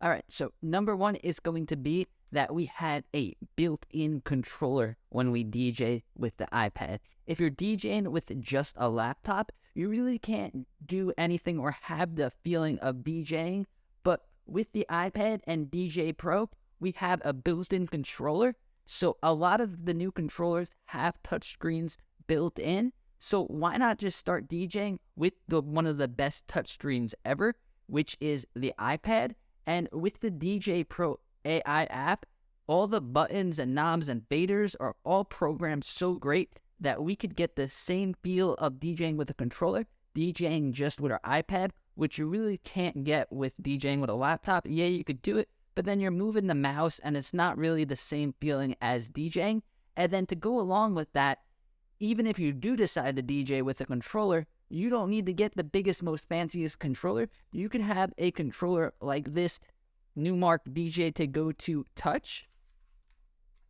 All right, so number one is going to be that we had a built-in controller when we DJ with the iPad. If you're DJing with just a laptop, you really can't do anything or have the feeling of DJing. But with the iPad and DJ Pro, we have a built-in controller. So a lot of the new controllers have touchscreens built in. So why not just start DJing with one of the best touchscreens ever, which is the iPad? And with the DJ Pro AI app, all the buttons and knobs and faders are all programmed so great that we could get the same feel of DJing with a controller, DJing just with our iPad, which you really can't get with DJing with a laptop. Yeah, you could do it, but then you're moving the mouse and it's not really the same feeling as DJing. And then to go along with that, even if you do decide to DJ with a controller, you don't need to get the biggest, most fanciest controller. You can have a controller like this Newmark DJ2Go Touch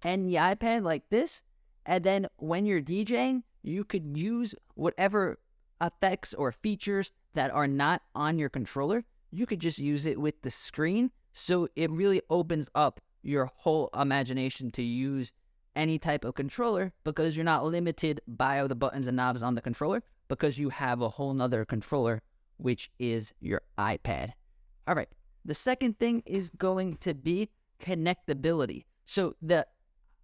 and the iPad like this. And then when you're DJing, you could use whatever effects or features that are not on your controller. You could just use it with the screen. So it really opens up your whole imagination to use any type of controller because you're not limited by the buttons and knobs on the controller because you have a whole nother controller, which is your iPad. All right. The second thing is going to be connectability. So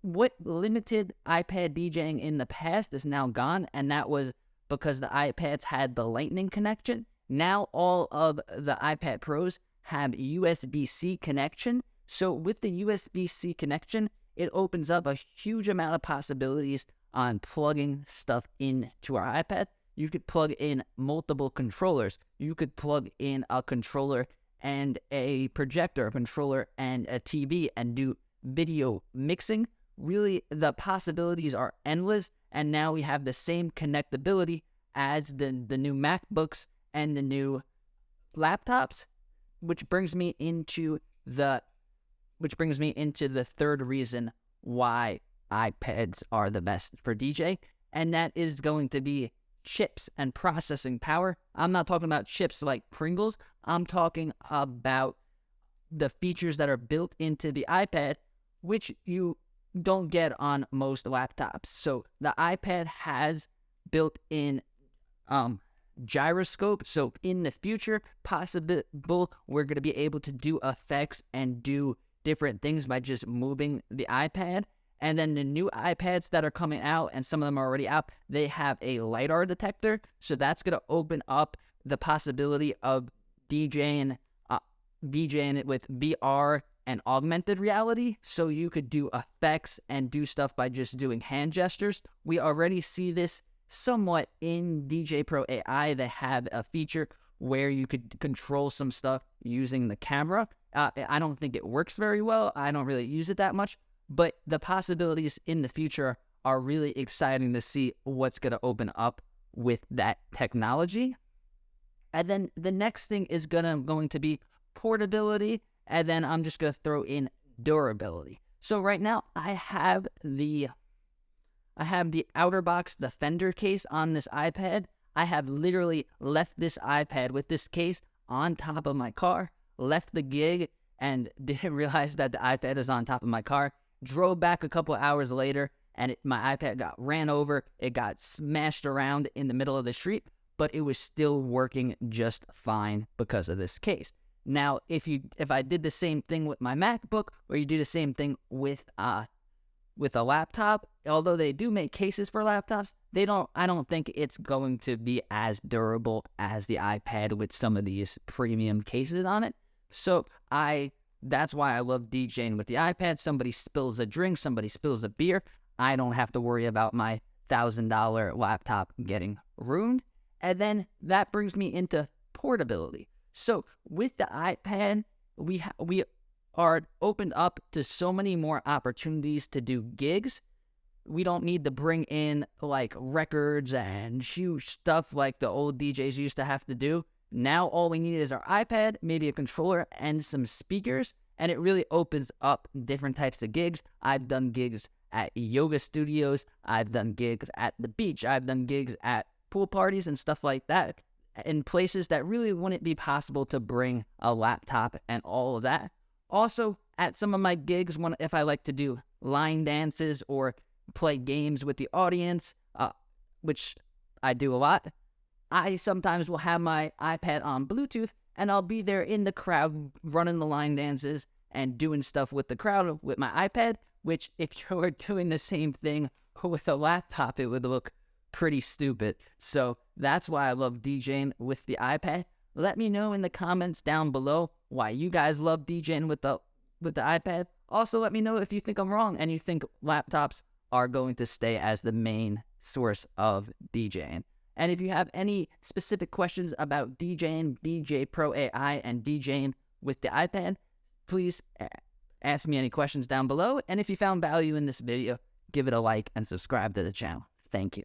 what limited iPad DJing in the past is now gone, and that was because the iPads had the Lightning connection. Now all of the iPad Pros have USB-C connection. So with the USB-C connection, it opens up a huge amount of possibilities on plugging stuff into our iPad. You could plug in multiple controllers. You could plug in a controller and a projector, a controller and a TV and do video mixing. Really, the possibilities are endless. And now we have the same connectability as the new MacBooks and the new laptops, which brings me into the third reason why iPads are the best for DJ, and that is going to be chips and processing power. I'm not talking about chips like Pringles. I'm talking about the features that are built into the iPad, which you don't get on most laptops. So the iPad has built-in gyroscope. So in the future, possible, we're going to be able to do effects and do different things by just moving the iPad. And then the new iPads that are coming out, and some of them are already out, they have a LiDAR detector. So that's going to open up the possibility of DJing it with VR and augmented reality. So you could do effects and do stuff by just doing hand gestures. We already see this somewhat in DJ Pro AI. They have a feature where you could control some stuff using the camera. I don't think it works very well. I don't really use it that much. But the possibilities in the future are really exciting to see what's going to open up with that technology. And then the next thing is going to be portability. And then I'm just going to throw in durability. So right now I have the outer box, the fender case on this iPad. I have literally left this iPad with this case on top of my car, left the gig, and didn't realize that the iPad is on top of my car. Drove back a couple hours later, and my iPad got ran over. It got smashed around in the middle of the street, but it was still working just fine because of this case. Now, if I did the same thing with my MacBook, or you do the same thing with a laptop, although they do make cases for laptops, I don't think it's going to be as durable as the iPad with some of these premium cases on it. So that's why I love DJing with the iPad. Somebody spills a drink, somebody spills a beer, I don't have to worry about my $1,000 laptop getting ruined. And then that brings me into portability. So with the iPad, we are opened up to so many more opportunities to do gigs. We don't need to bring in like records and huge stuff like the old DJs used to have to do. Now all we need is our iPad, maybe a controller, and some speakers, and it really opens up different types of gigs. I've done gigs at yoga studios. I've done gigs at the beach. I've done gigs at pool parties and stuff like that. in places that really wouldn't be possible to bring a laptop and all of that. Also, at some of my gigs, if I like to do line dances or play games with the audience, which I do a lot, I sometimes will have my iPad on Bluetooth, and I'll be there in the crowd running the line dances and doing stuff with the crowd with my iPad, which if you were doing the same thing with a laptop, it would look pretty stupid. So that's why I love DJing with the iPad. Let me know in the comments down below why you guys love DJing with the iPad. Also, let me know if you think I'm wrong and you think laptops are going to stay as the main source of DJing. And if you have any specific questions about DJing, DJ Pro AI, and DJing with the iPad, please ask me any questions down below. And if you found value in this video, give it a like and subscribe to the channel. Thank you.